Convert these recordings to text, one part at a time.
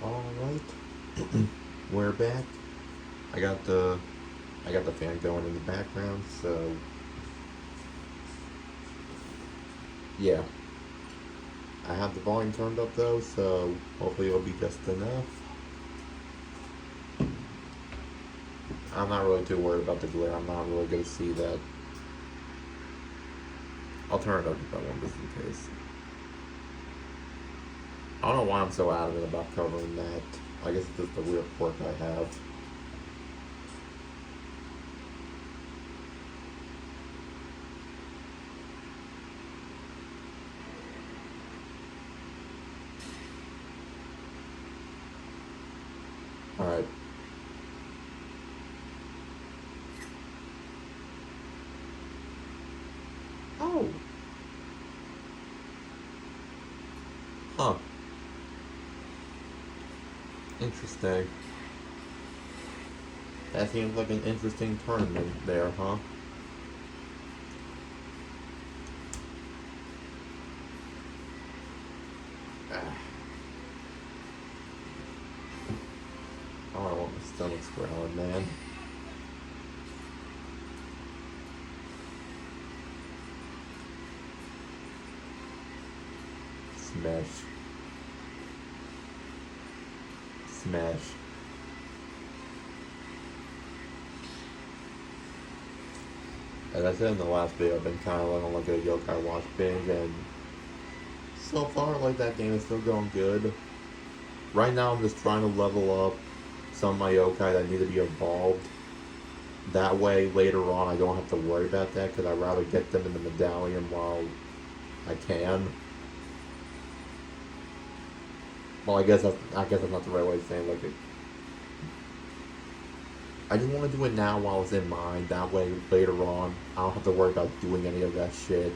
All right, we're back. I got the I got the fan going in the background, so yeah. I have the volume turned up though, so hopefully it'll be just enough. I'm not really too worried about the glare. I'm not really gonna see that. I'll turn it up if I want just in case. I don't know why I'm so adamant about covering that. I guess it's just a weird quirk I have. All right. Oh. Huh. Interesting. That seems like an interesting tournament there, huh? Ah. Oh, I want my stomach's growling, man. Smash. Smash. As I said in the last video, I've been kind of on like a yokai watch binge, and so far, like that game is still going good. Right now, I'm just trying to level up some of my yokai that need to be evolved. That way, later on, I don't have to worry about that because I'd rather get them in the medallion while I can. Well, I guess that's not the right way of saying like it. I just want to do it now while it's in mind. That way, later on, I don't have to worry about doing any of that shit.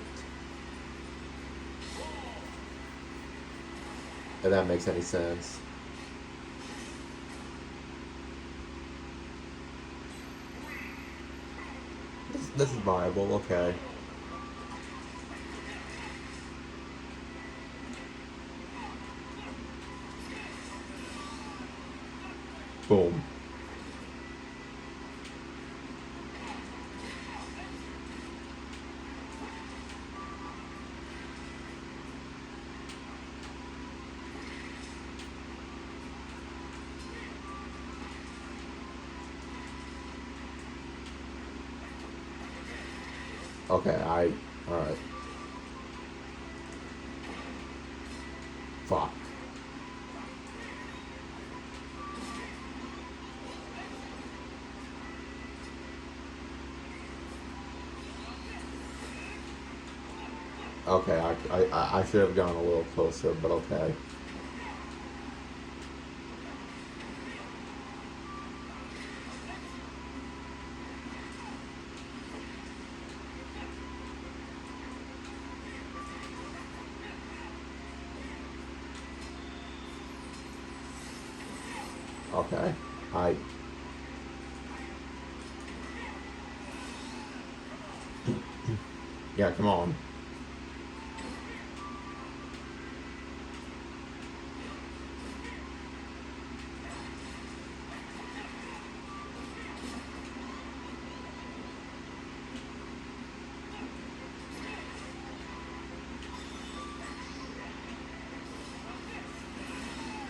If that makes any sense. This is viable, okay. Boom. Okay, alright. Fuck. Okay, I should have gone a little closer, but okay. Okay. I. Yeah, come on.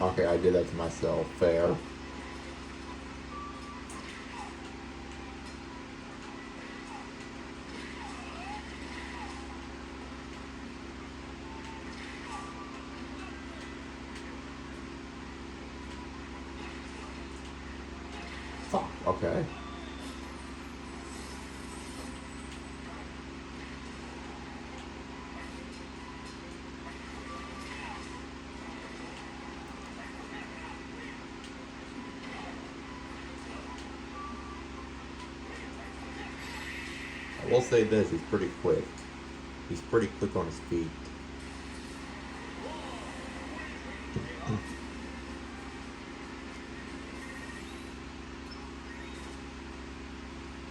Okay, I did that to myself. Fair. Fuck. Okay. I will say this, he's pretty quick. He's pretty quick on his feet.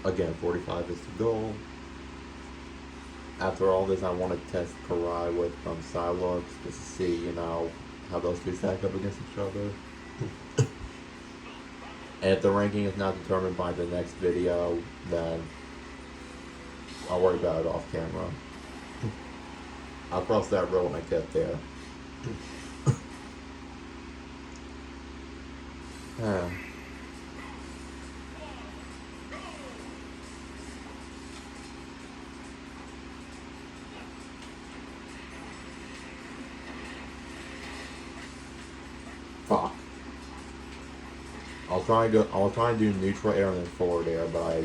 Again, 45 is the goal. After all this, I want to test Karai with Psylocke just to see, how those two stack up against each other. And if the ranking is not determined by the next video, then I'll worry about it off camera. I'll cross that road when I get there. Fuck. I'll try to do neutral air and then forward air, but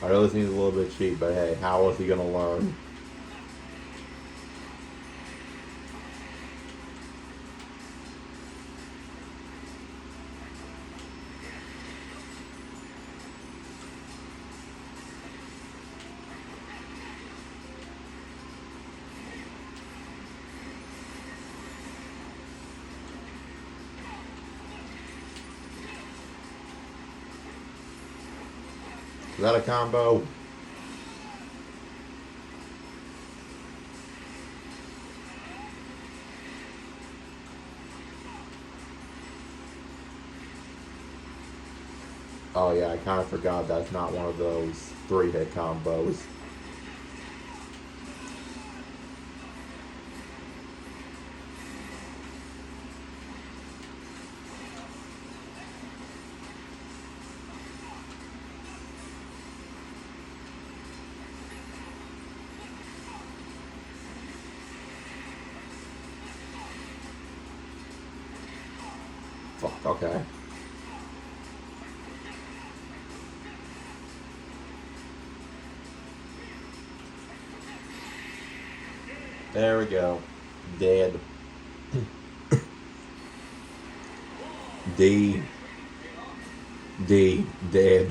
I know this seems a little bit cheap, but hey, how is he gonna learn? Is that a combo? Oh yeah, I kind of forgot that's not one of those 3-hit combos. Fuck, okay. There we go. Dead. D. Dead.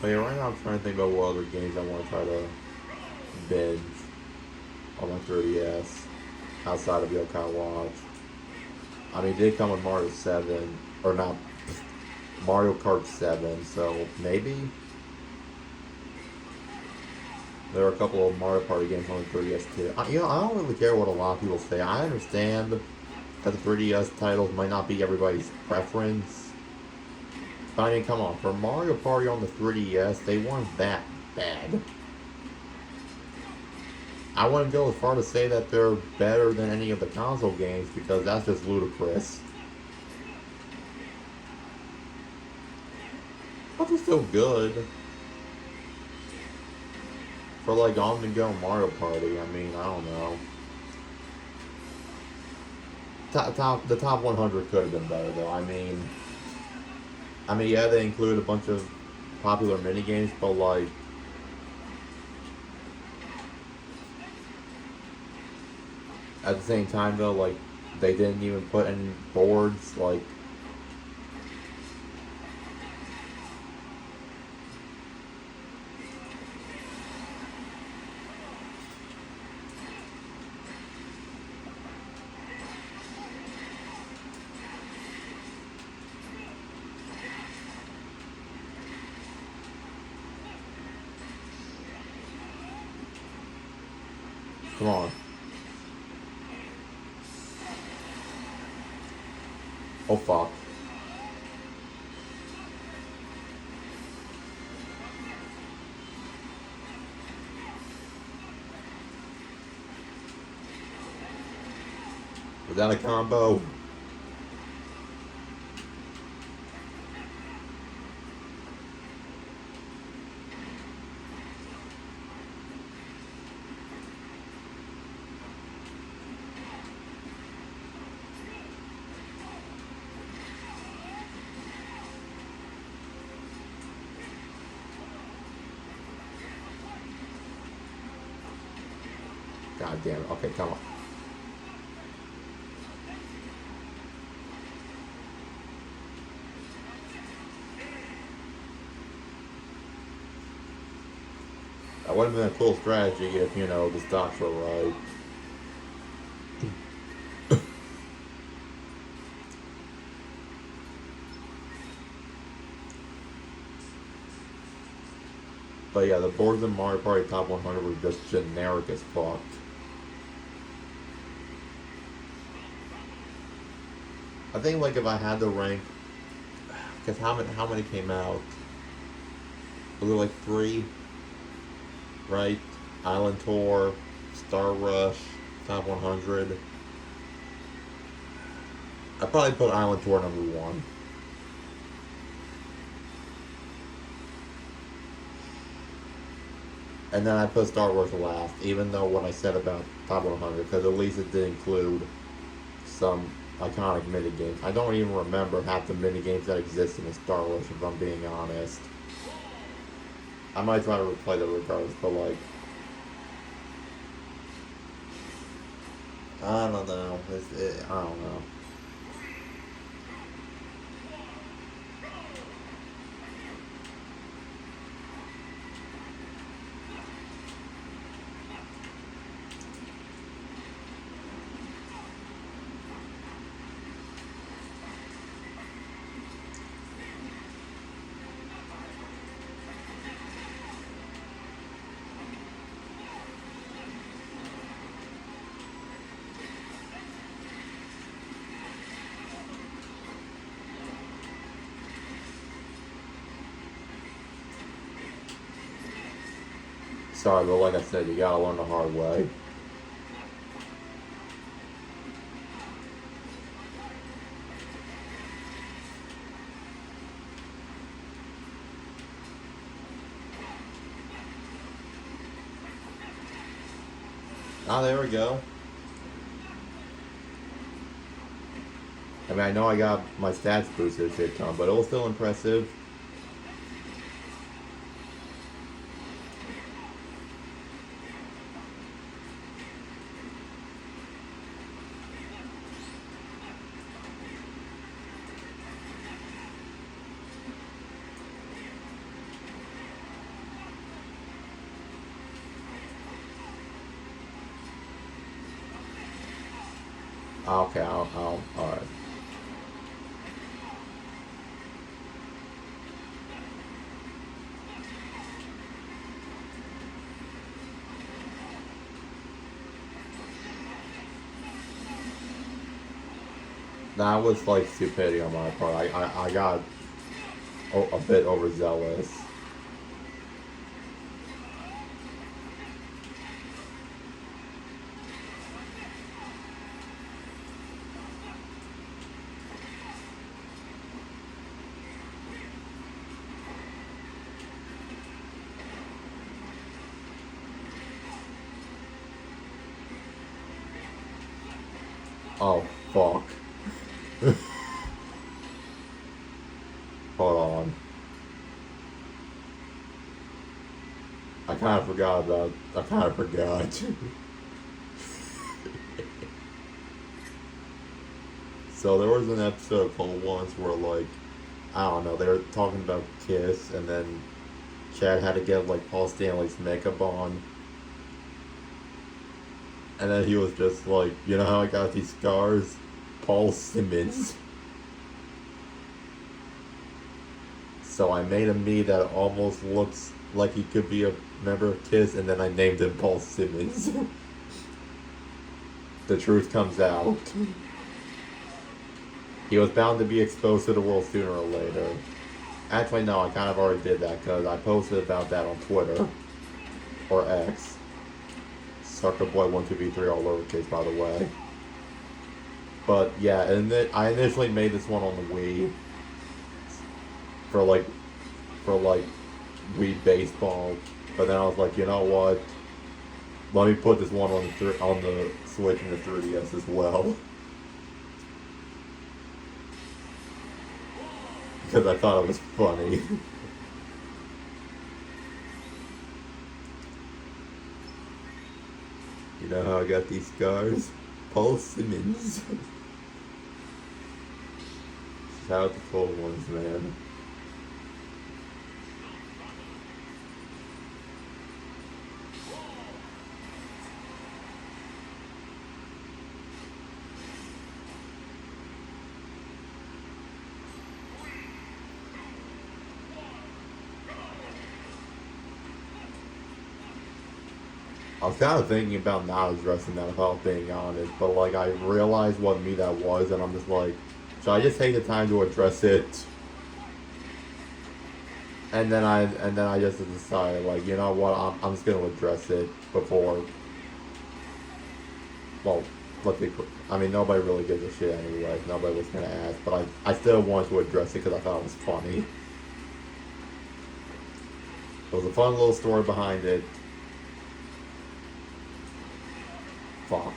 But yeah, right now I'm trying to think about what other games I want to try to binge on my 3DS outside of Yokai Watch. I mean, it did come with Mario 7, or not, Mario Kart 7, so maybe. There are a couple of Mario Party games on the 3DS too. I don't really care what a lot of people say. I understand that the 3DS titles might not be everybody's preference. But I mean, come on, for Mario Party on the 3DS, they weren't that bad. I wouldn't go as far to say that they're better than any of the console games, because that's just ludicrous. But they're still good. For like on-the-go Mario Party, I mean, I don't know. The top 100 could have been better, though. I mean, yeah, they include a bunch of popular minigames, but like, at the same time, though, like, they didn't even put any boards, like, come on. Oh, fuck. Was that a combo? God damn it. Okay, come on. That would have been a cool strategy if, you know, the stocks were right. But yeah, the boards in Mario Party Top 100 were just generic as fuck. I think like if I had to rank, because how many came out? Was it like three, right? Island Tour, Star Rush, Top 100. I'd probably put Island Tour number one. And then I put Star Wars last, even though what I said about Top 100, because at least it did include some iconic minigames. I don't even remember half the minigames that exist in the Star Wars, if I'm being honest. I might try to replay them regardless, but like, I don't know. I don't know. Sorry, but like I said, you gotta learn the hard way. Ah, there we go. I mean, I know I got my stats boosted a shit ton, but it was still impressive. Okay, alright. That was like stupidity on my part. I got a bit overzealous. Oh, fuck. Hold on. I kind of forgot. So there was an episode of Cold Ones where like, I don't know, they were talking about Kiss, and then Chad had to get like Paul Stanley's makeup on. And then he was just like, you know how I got these scars? Paul Simmons. So I made a me that almost looks like he could be a member of Kiss, and then I named him Paul Simmons. The truth comes out. He was bound to be exposed to the world sooner or later. Actually, no, I kind of already did that, because I posted about that on Twitter. Or X. Suckerboy12v3 all lowercase, by the way. But yeah, and then I initially made this one on the Wii for like Wii baseball, but then I was like, you know what? Let me put this one on the Switch and the 3DS as well, because I thought it was funny. know how I got these scars? Paul Simmons. Shout out the cold ones, man. I was kind of thinking about not addressing that if I was being honest, but like I realized what me that was, and I'm just like, should I just take the time to address it? And then I just decided like, you know what, I'm just gonna address it before. Well, I mean, nobody really gives a shit anyway. Nobody was gonna ask, but I still wanted to address it because I thought it was funny. It was a fun little story behind it. Fuck.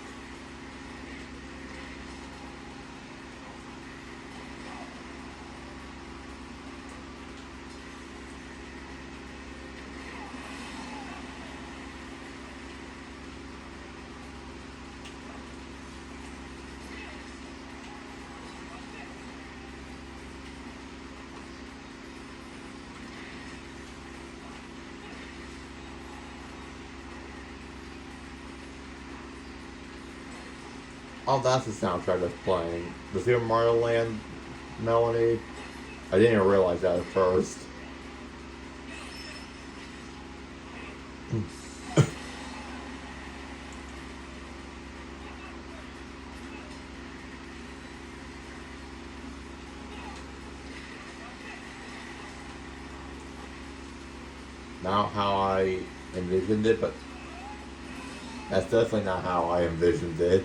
Oh, that's the soundtrack that's playing. The Super Mario Land melody. I didn't even realize that at first. Not how I envisioned it, but that's definitely not how I envisioned it.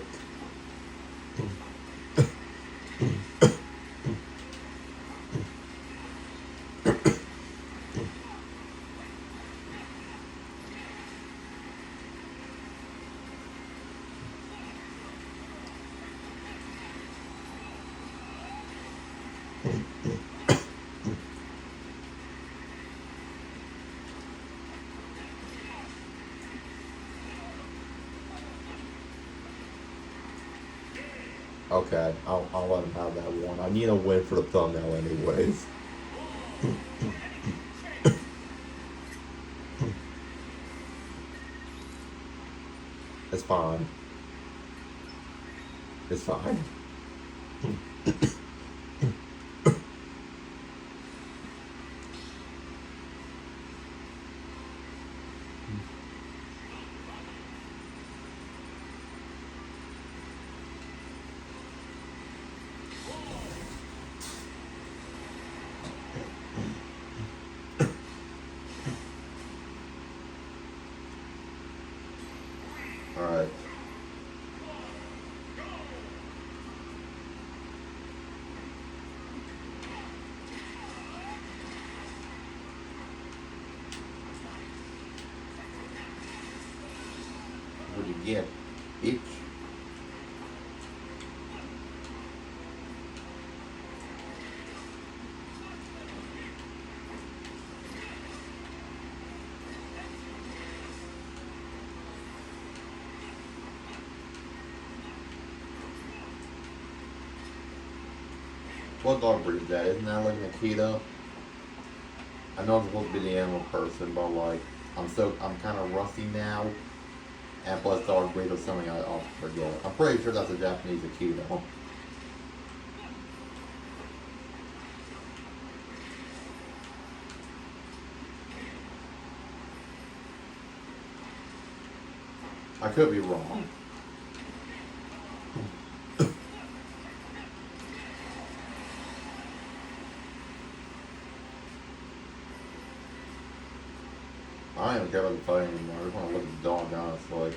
Okay, I'll let him have that one. I need a win for the thumbnail anyways. It's fine. It's fine. Alright. What do you get, bitch? What dog breed is that? Isn't that like Nikita? I know I'm supposed to be the animal person, but like, I'm kind of rusty now. And plus dog breed is something I'll forget. I'm pretty sure that's a Japanese Akita. I could be wrong. I don't even care about the fight anymore. I just want to look at the dog, honestly.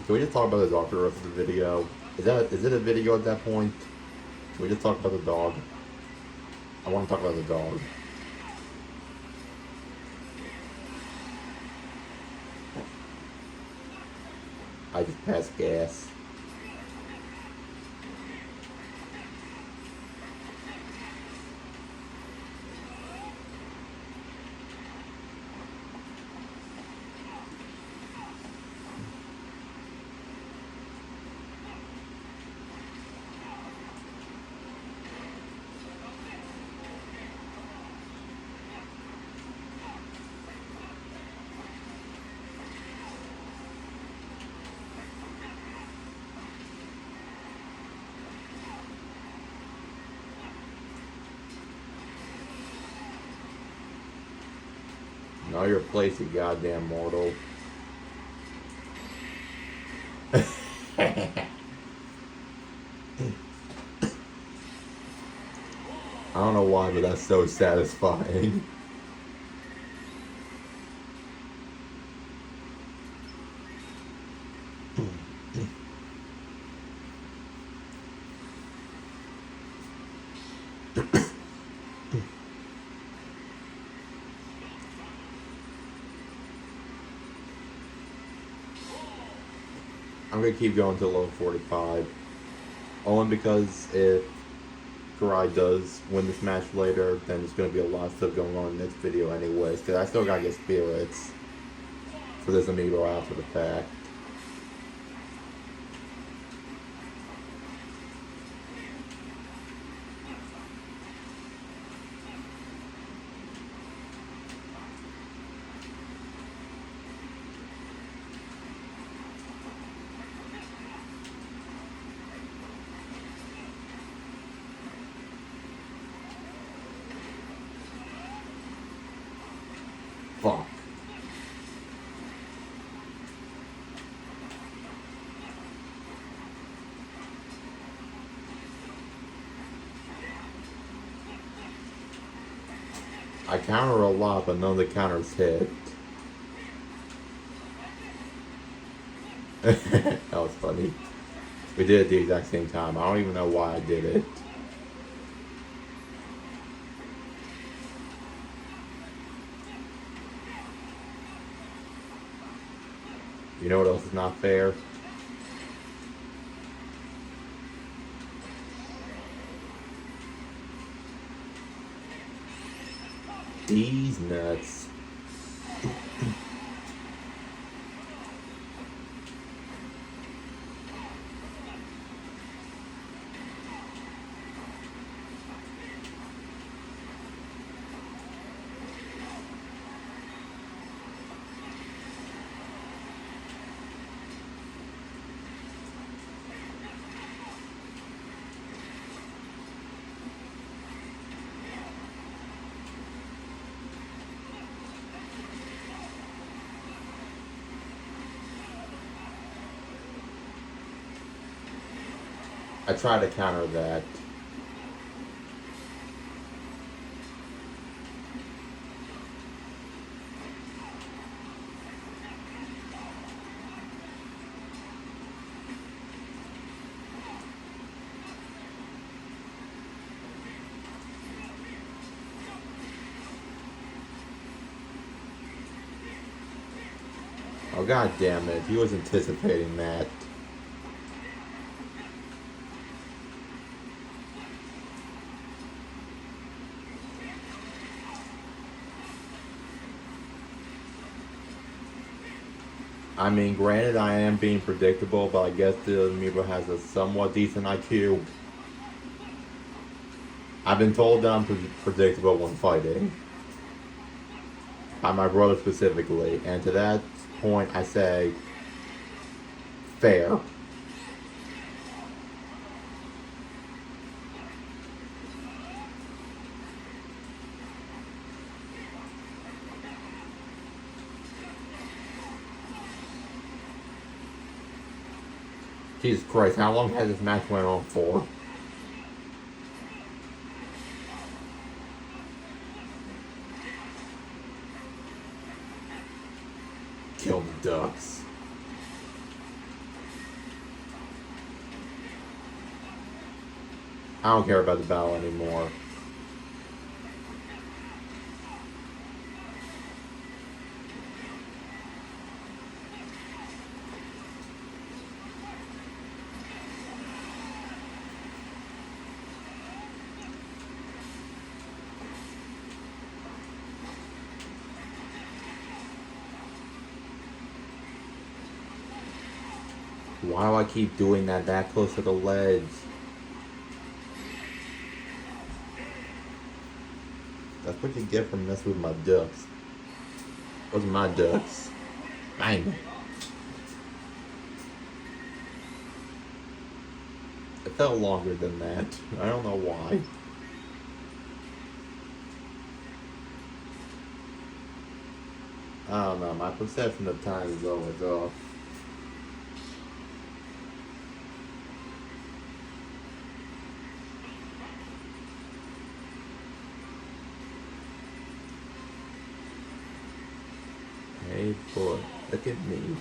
Can we just talk about the dog for the rest of the video? Is it a video at that point? Can we just talk about the dog? I want to talk about the dog. I just passed gas. Know your place, you goddamn mortal. I don't know why, but that's so satisfying. I'm gonna keep going to level 45. Only because if Karai does win this match later, then there's gonna be a lot of stuff going on in the next video anyways, because I still gotta get spirits for this amiibo after the fact. Fuck. I counter a lot, but none of the counters hit. That was funny. We did it at the exact same time. I don't even know why I did it. You know what else is not fair? These nuts. I try to counter that. Oh god damn it, he was anticipating that. I mean, granted, I am being predictable, but I guess the amiibo has a somewhat decent IQ. I've been told that I'm predictable when fighting. By my brother specifically. And to that point, I say, fair. Jesus Christ, how long has this match went on for? Kill the ducks. I don't care about the battle anymore. Why do I keep doing that close to the ledge? That's what you get for messing with my ducks. Those are my ducks. Bang. It felt longer than that. I don't know why. I don't know. My perception of time is always off. Hey boy, look at me.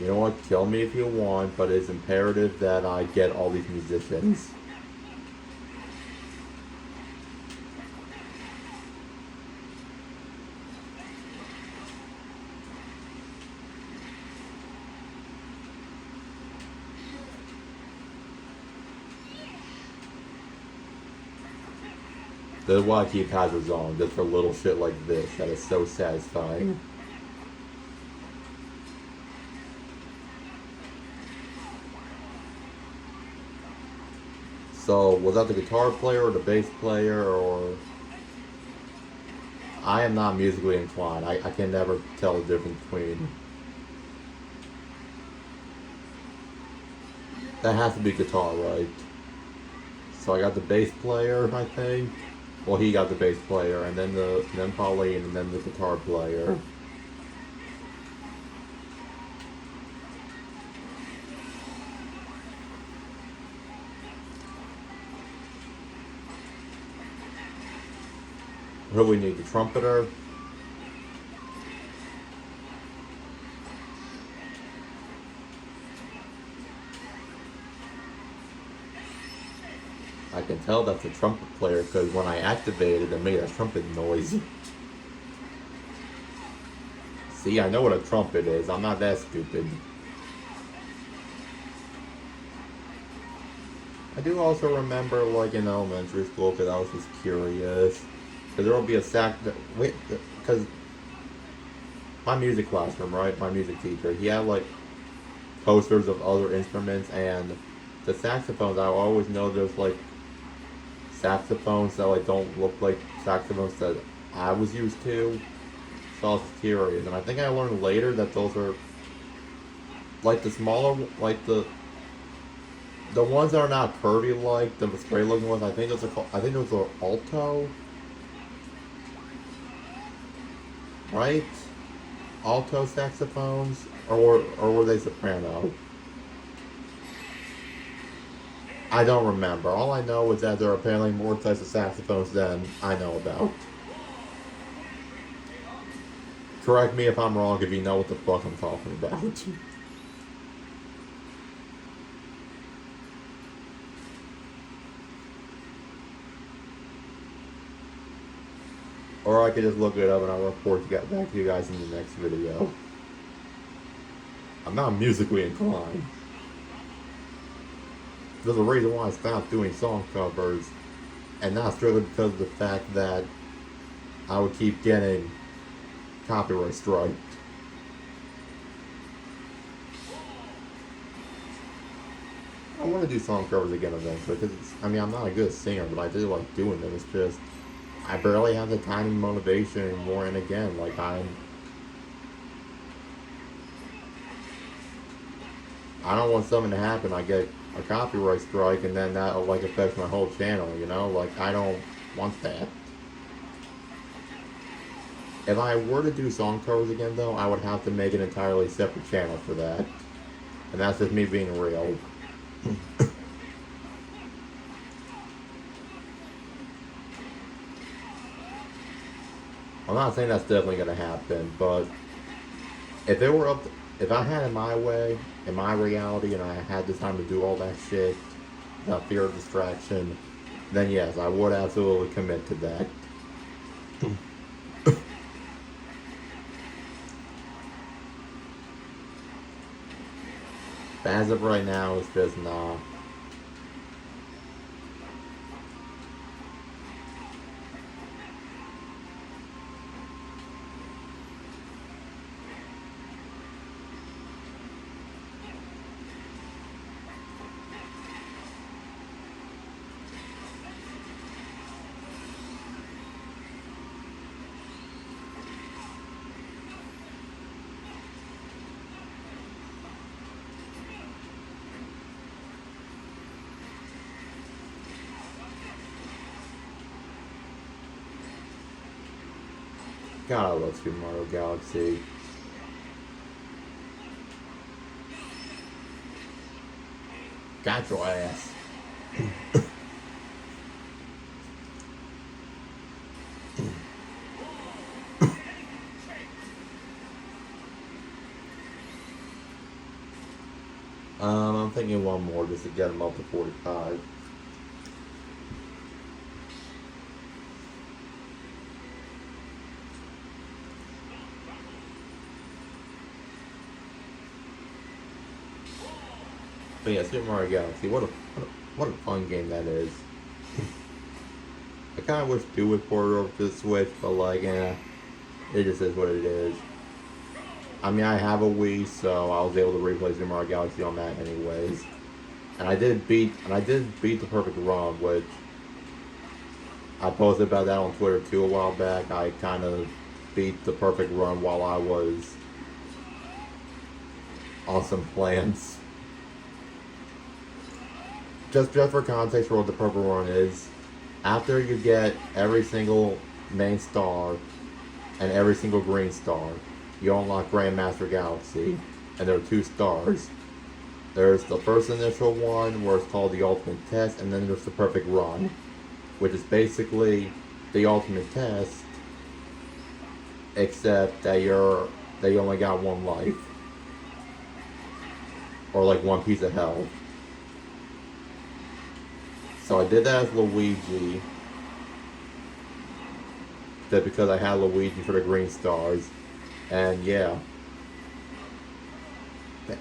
You know what? Kill me if you want, but it's imperative that I get all these musicians. This is why I keep hazards on, just for little shit like this. That is so satisfying. So, was that the guitar player or the bass player, or... I am not musically inclined. I can never tell the difference between... That has to be guitar, right? So I got the bass player, I think. Well, he got the bass player, and then Pauline, and then the guitar player. Who do we need? The trumpeter? I can tell that's a trumpet player because when I activated it made a trumpet noise. See, I know what a trumpet is. I'm not that stupid. I do also remember, like, in elementary school, because I was just curious. Because there will be a wait, because my music classroom, right? My music teacher, he had, like, posters of other instruments, and the saxophones, I always know there's, like, saxophones that, like, don't look like saxophones that I was used to. So I was curious. And I think I learned later that those are, like, the smaller, like, the ones that are not curvy like the straight looking ones. I think those are alto, right? Alto saxophones, or were they soprano? I don't remember. All I know is that there are apparently more types of saxophones than I know about. Correct me if I'm wrong if you know what the fuck I'm talking about. Or I could just look it up and I'll report back to you guys in the next video. I'm not musically inclined. There's a reason why I stopped doing song covers, and not strictly because of the fact that I would keep getting copyright striked. I want to do song covers again eventually, because I mean, I'm not a good singer, but I do like doing them. It's just, I barely have the time and motivation anymore, and again, like, I don't want something to happen, I get a copyright strike, and then that, like, affects my whole channel, you know? Like, I don't want that. If I were to do song covers again, though, I would have to make an entirely separate channel for that. And that's just me being real. I'm not saying that's definitely going to happen, but if it were up to, if I had it my way, in my reality, and I had the time to do all that shit without fear of distraction, then yes, I would absolutely commit to that. But as of right now, it's just nah. God, I love Super Mario Galaxy. Got your ass. I'm thinking one more just to get him up to 45. But yeah, Super Mario Galaxy, what a fun game that is. I kind of wish 2 would port it over to the Switch, but like, it just is what it is. I mean, I have a Wii, so I was able to replay Super Mario Galaxy on that anyways. And I did beat the perfect run, which I posted about that on Twitter too a while back. I kind of beat the perfect run while I was on some plans. Just for context for what the perfect run is, after you get every single main star and every single green star, you unlock Grandmaster Galaxy, and there are 2 stars. There's the first initial one where it's called the Ultimate Test, and then there's the Perfect Run, which is basically the Ultimate Test, except that you only got 1 life, or like 1 piece of health. So I did that as Luigi, that because I had Luigi for the green stars, and yeah.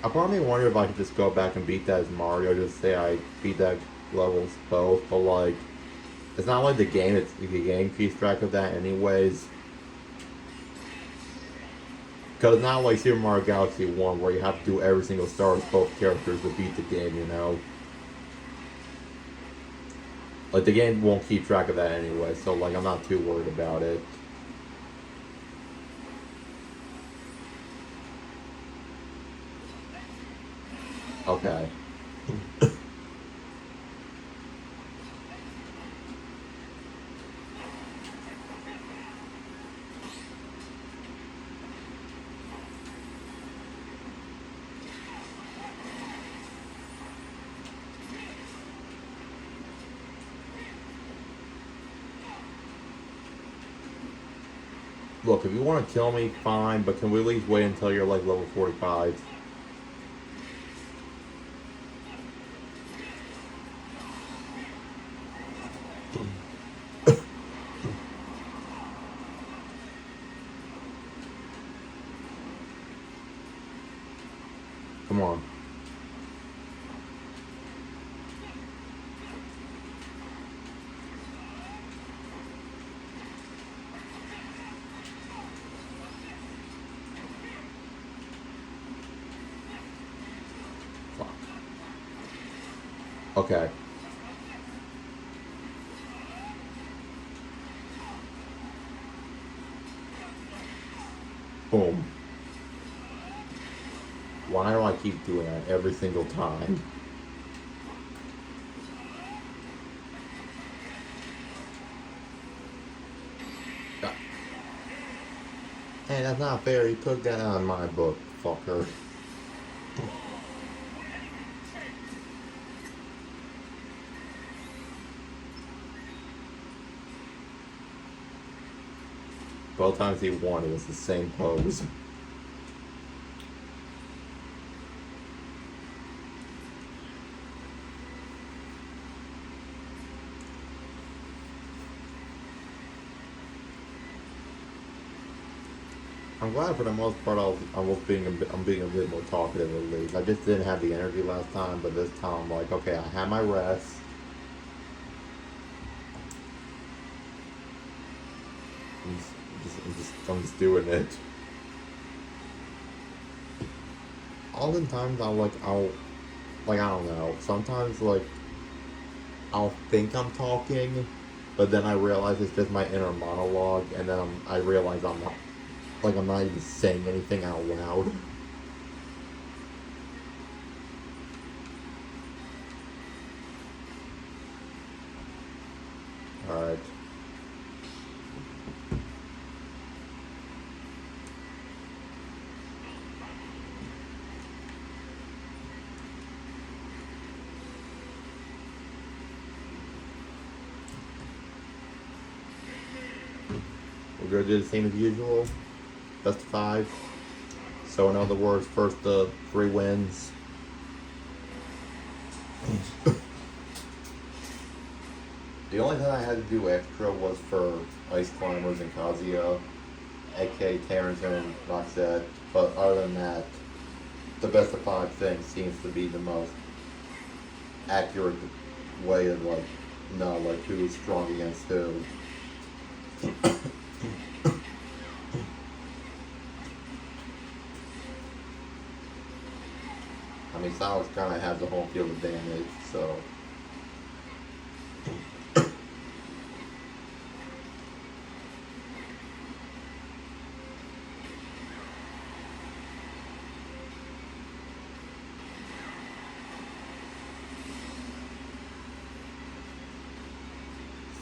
I probably wonder if I could just go back and beat that as Mario, just say I beat that levels both, but like, it's not like the game keeps track of that anyways. Because it's not like Super Mario Galaxy 1 where you have to do every single star with both characters to beat the game, you know? Like, the game won't keep track of that anyway, so like, I'm not too worried about it. Okay. Look, if you want to kill me, fine, but can we at least wait until you're like level 45? Come on. Fuck. Okay. Boom. Why do I keep doing that every single time? Hey, that's not fair. You took that out of my book, fucker. Both times he won, it was the same pose. I'm glad for the most part I'm being a bit more talkative at least. I just didn't have the energy last time, but this time I'm like, okay, I had my rest. I'm just doing it. Oftentimes I don't know. Sometimes like I'll think I'm talking, but then I realize it's just my inner monologue, and then I realize I'm not even saying anything out loud. Alright. We're gonna do the same as usual. Best of 5. So in other words, first 3 wins. The only thing I had to do extra was for Ice Climbers and Kazuya, aka Terrence and Roxette. But other than that, the best of 5 thing seems to be the most accurate way of know who's strong against who. I mean, Silas kind of has the home field advantage, so.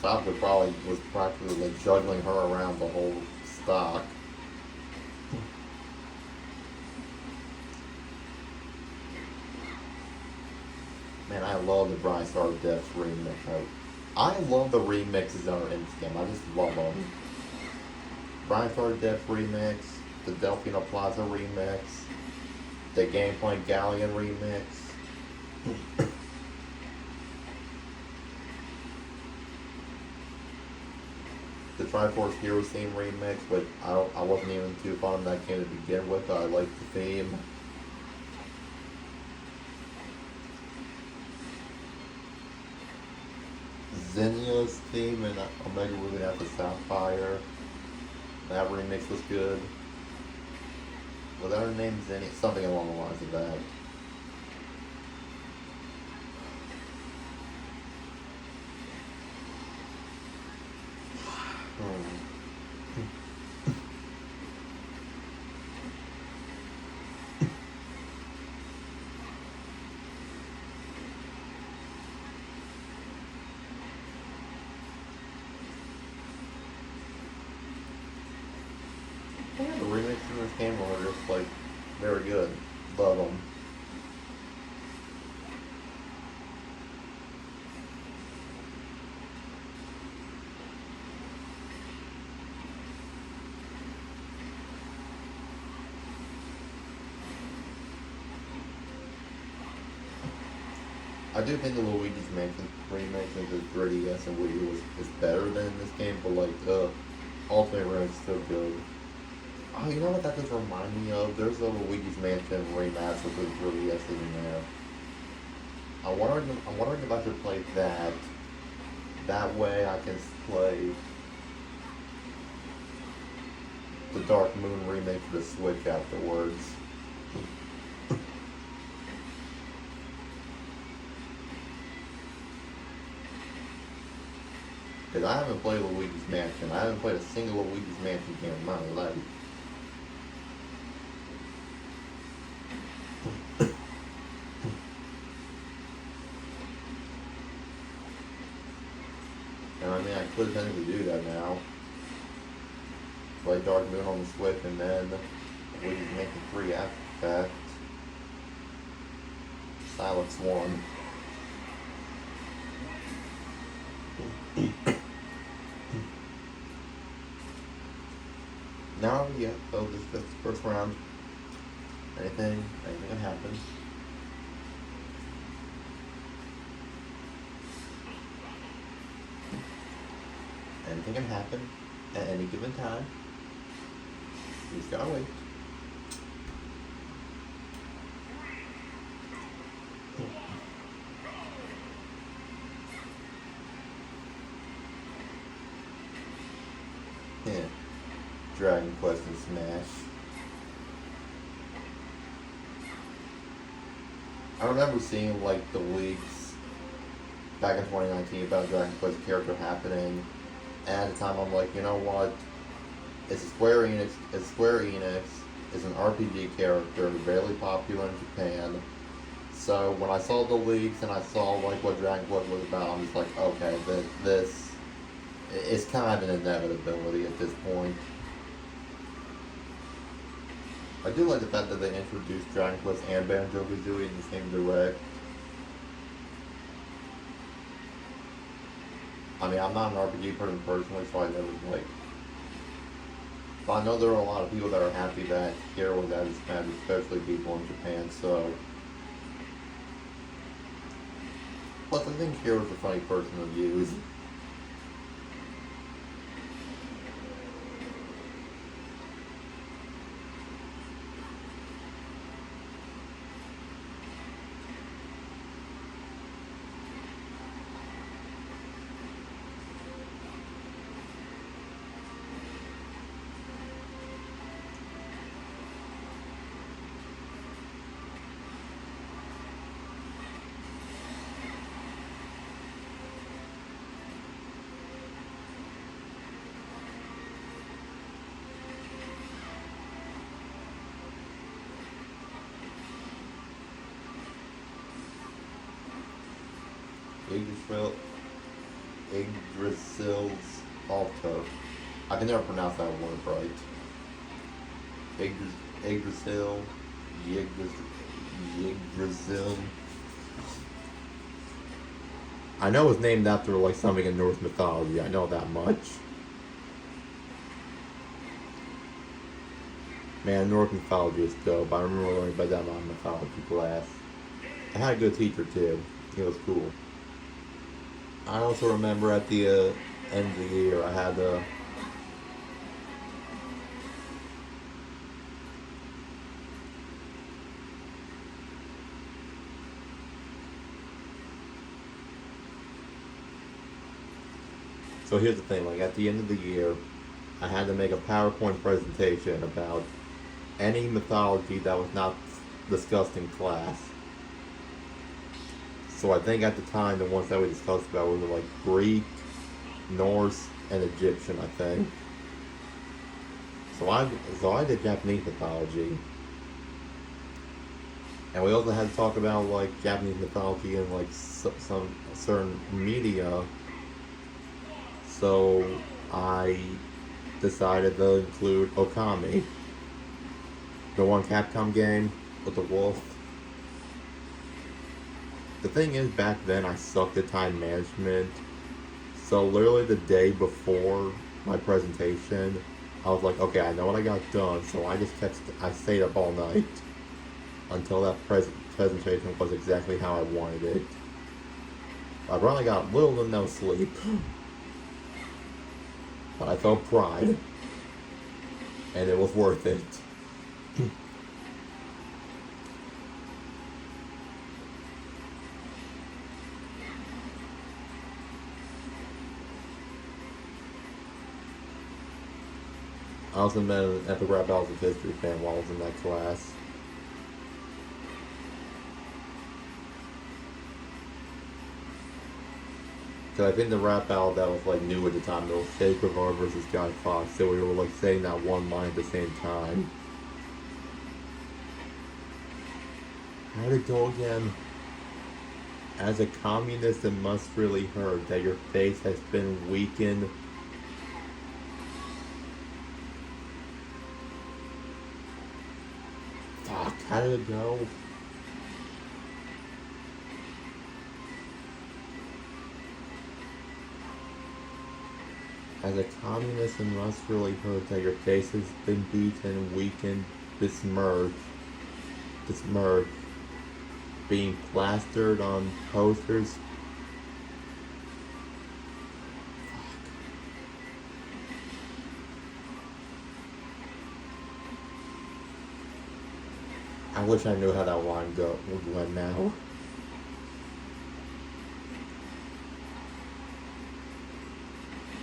Silas probably was practically juggling her around the whole stock. Man, I love the Brian Star Deaths remix. I love the remixes that are in this game. I just love them. Brian Star Deaths remix, the Delfino Plaza remix, the Game Point Galleon remix. The Triforce Heroes theme remix, but I wasn't even too fond of that game to begin with. I liked the theme. Zenya's theme and Omega Ruby After Sapphire. That remix was good. Was that her name Zenya? Something along the lines of that. The remixes in this game are just very good. Love them. I do think the Luigi's Mansion remix of the 3DS and Wii U is better than this game, but the Ultimate Remix is still good. Oh, you know what that does remind me of? There's a Luigi's Mansion remaster for the 3DS in there. I'm wondering if I should play that. That way I can play the Dark Moon remake for the Switch afterwards. Because I haven't played Luigi's Mansion. I haven't played a single Luigi's Mansion game in my life. And I mean, I could tend to do that now. Play Dark Moon on the Switch and then Luigi's Mansion 3 after that. Silent Swan. Now, yeah, so this is the first round. Anything can happen. Anything can happen at any given time. You just gotta wait. Yeah. Dragon Quest and Smash. I remember seeing the leaks back in 2019 about Dragon Quest character happening, and at the time I'm like, you know what? It's Square Enix. Is an RPG character, very popular in Japan. So when I saw the leaks and I saw what Dragon Quest was about, I'm just like, okay, this is kind of an inevitability at this point. I do like the fact that they introduced Dragon Quest and Banjo-Kazooie in the same direct. I mean, I'm not an RPG person personally, so I never But I know there are a lot of people that are happy that Hero was at his best, especially people in Japan. So, plus I think Hero's a funny person to use. Yggdrasil, Yggdrasil's altar. I can never pronounce that word right. Yggdrasil, Yggdrasil. I know it's named after like something in Norse mythology. I know that much. Man, Norse mythology is dope. I remember learning about that in my mythology class. I had a good teacher too. He was cool. I also remember at the end of the year, I had a So here's the thing, like at the end of the year, I had to make a PowerPoint presentation about any mythology that was not discussed in class. So I think at the time the ones that we discussed about were like Greek, Norse, and Egyptian, I think. So I did Japanese mythology. And we also had to talk about like Japanese mythology and like some certain media. So I decided to include Okami, the one Capcom game with the wolf. The thing is, back then I sucked at time management. So literally the day before my presentation, I was like, okay, I know what I got done. So I stayed up all night until that presentation was exactly how I wanted it. I probably got little to no sleep. But I felt pride. And it was worth it. I also met an epic rap battles of history fan while I was in that class. Because I think the rap battle that was like new at the time, it was Shake Rivard versus Guy Fox, so we were like saying that one line at the same time. How'd it go again? As a communist, it must really hurt that your face has been weakened. Fuck, how did it go? As a communist, it must really hurt that your face has been beaten, weakened, besmirched, being plastered on posters. I wish I knew how that line went now.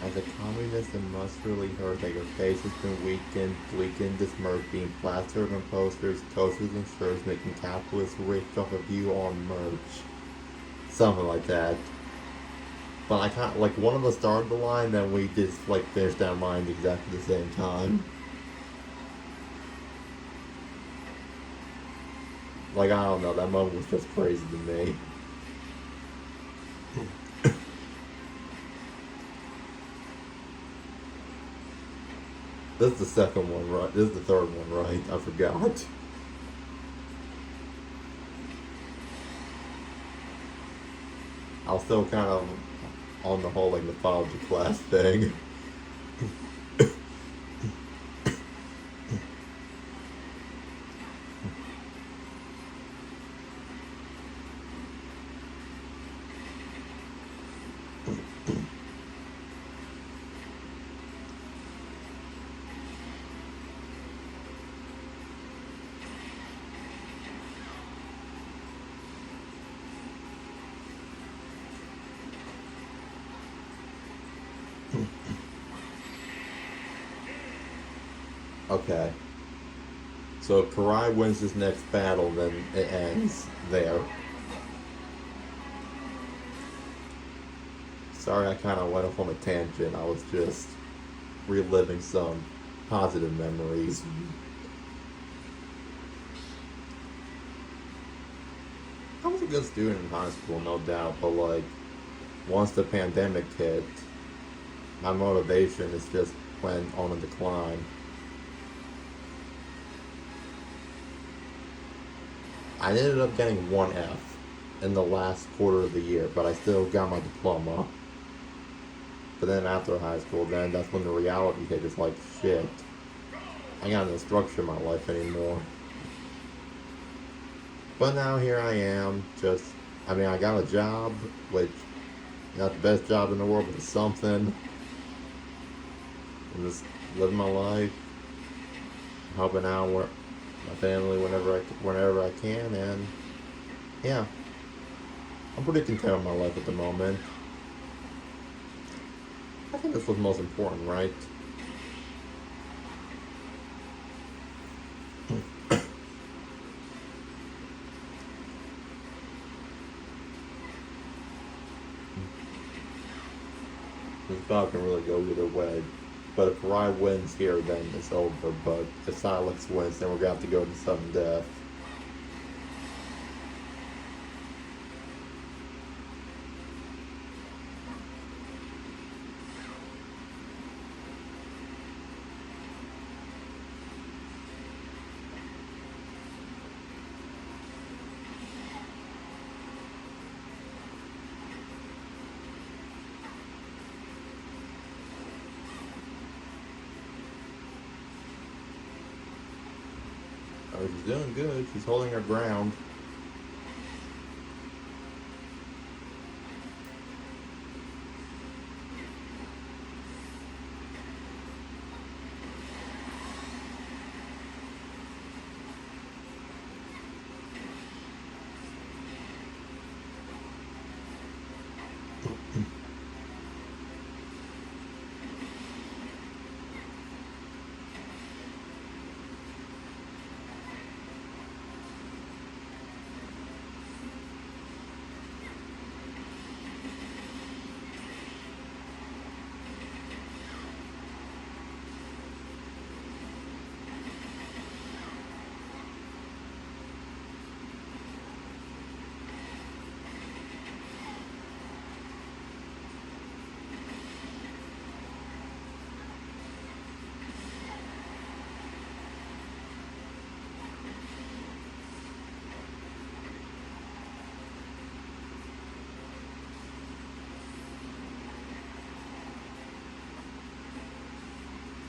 As a communist, it must really hurt that your face has been weakened, besmirched, being plastered on posters, toasters, and shirts, making capitalists rich off of you on merch. Something like that. But I can't, like, one of us started the line, then we just, like, finished that line exactly the same time. Like, I don't know, that moment was just crazy to me. This is the second one, right? This is the third one, right? I forgot. I was still kind of on the whole like mythology class thing. Okay. So if Karai wins this next battle, then it ends there. Sorry, I kind of went off on a tangent. I was just reliving some positive memories. I was a good student in high school, no doubt, but like once the pandemic hit, my motivation is just went on a decline. I ended up getting one F in the last quarter of the year, but I still got my diploma. But then after high school, then that's when the reality hit. It's like, shit, I got no structure in my life anymore. But now here I am, just, I mean, I got a job, which, not the best job in the world, but it's something. I'm just living my life, helping out my family whenever I can, and yeah, I'm pretty content with my life at the moment. I think that's what's most important, right? This battle can really go either way. But if Rai wins here, then it's over. But if Silex wins, then we're going to have to go to sudden death. Oh, she's doing good. She's holding her ground.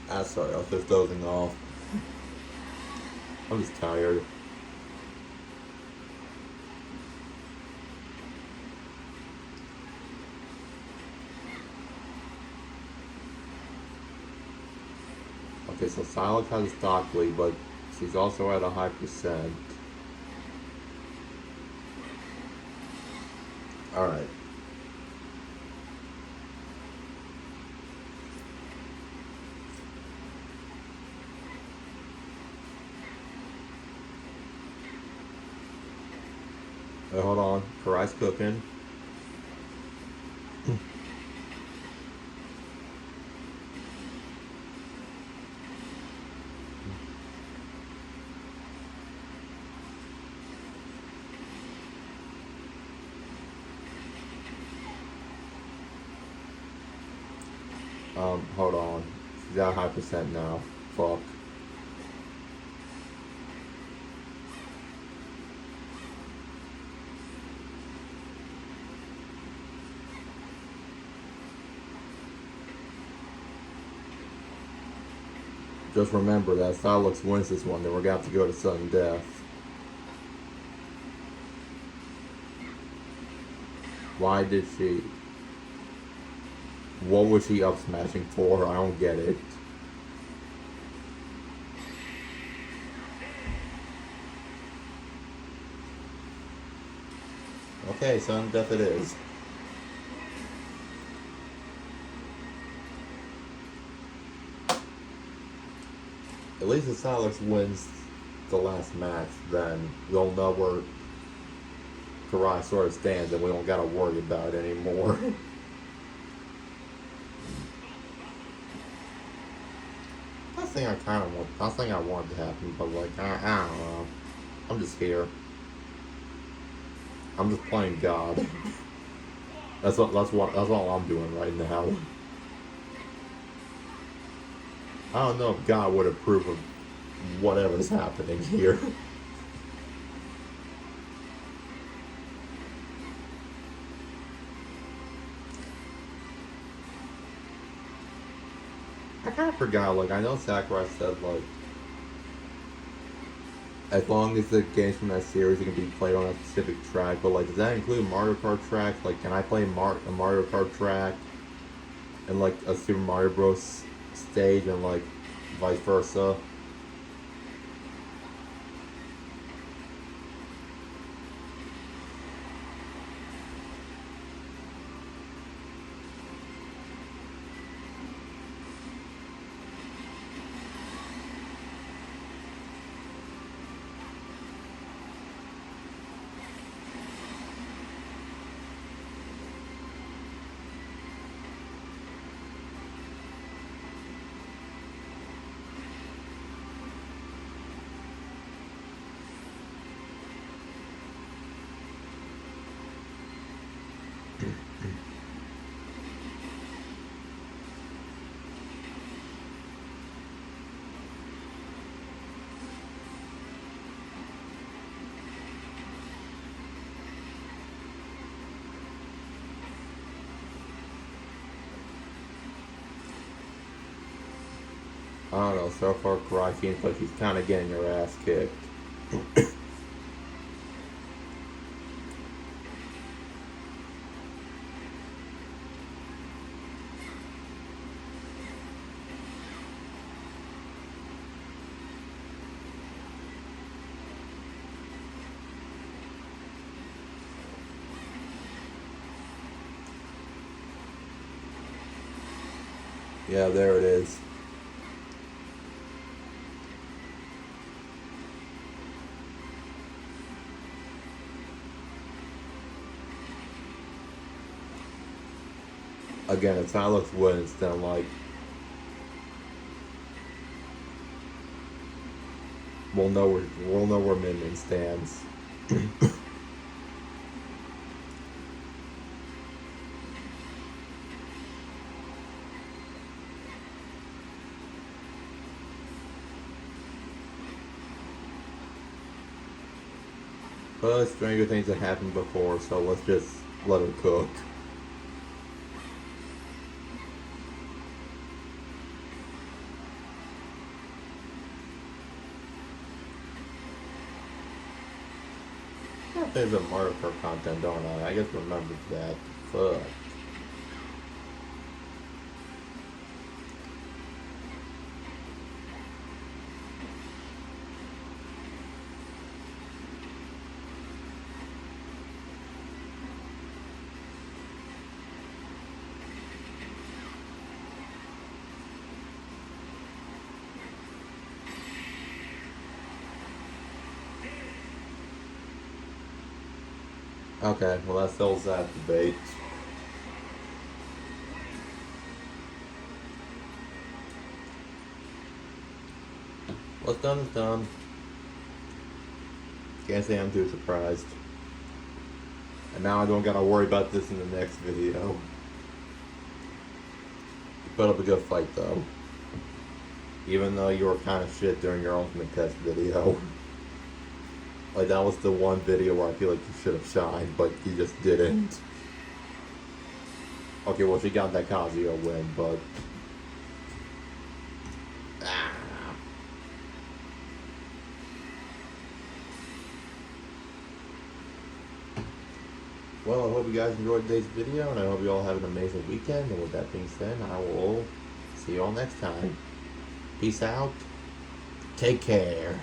Ah, sorry, I was just dozing off. I'm just tired. Okay, so Silex has a stock lead, but she's also at a high percent. Alright. Hold on. Karai's cooking. Hold on. She's at a high percent now. Fuck. Just remember that if Silex wins this one, then we're going to have to go to sudden death. Why did she? What was she up smashing for? I don't get it. Okay, sudden death it is. At least if Silas wins the last match, then we'll know where Karai sort of stands and we don't gotta worry about it anymore. Last thing last thing I want to happen, but like, I don't know. I'm just here. I'm just playing God. That's all I'm doing right now. I don't know if God would approve of whatever's happening here. I kind of forgot, like, I know Sakurai said, like, as long as the games from that series can be played on a specific track, but, like, does that include Mario Kart tracks? Like, can I play a Mario Kart track and, like, a Super Mario Bros. Stage and, like, vice versa? I don't know, so far Karai seems like he's kind of getting your ass kicked. Yeah, there it is. Again, if Silas wins, then like we'll know where Min stands. But stranger things have happened before, so let's just let her cook. There's a Mario Kart content, don't I? I guess remember that. Fuck. Okay, well that settles that debate. What's done is done. Can't say I'm too surprised. And now I don't gotta worry about this in the next video. You put up a good fight though. Even though you were kind of shit during your Ultimate Test video. Like, that was the one video where I feel like you should have shined, but you just didn't. Okay, well, she got that Kazuya win, but... Well, I hope you guys enjoyed today's video, and I hope you all have an amazing weekend. And with that being said, I will see you all next time. Peace out. Take care.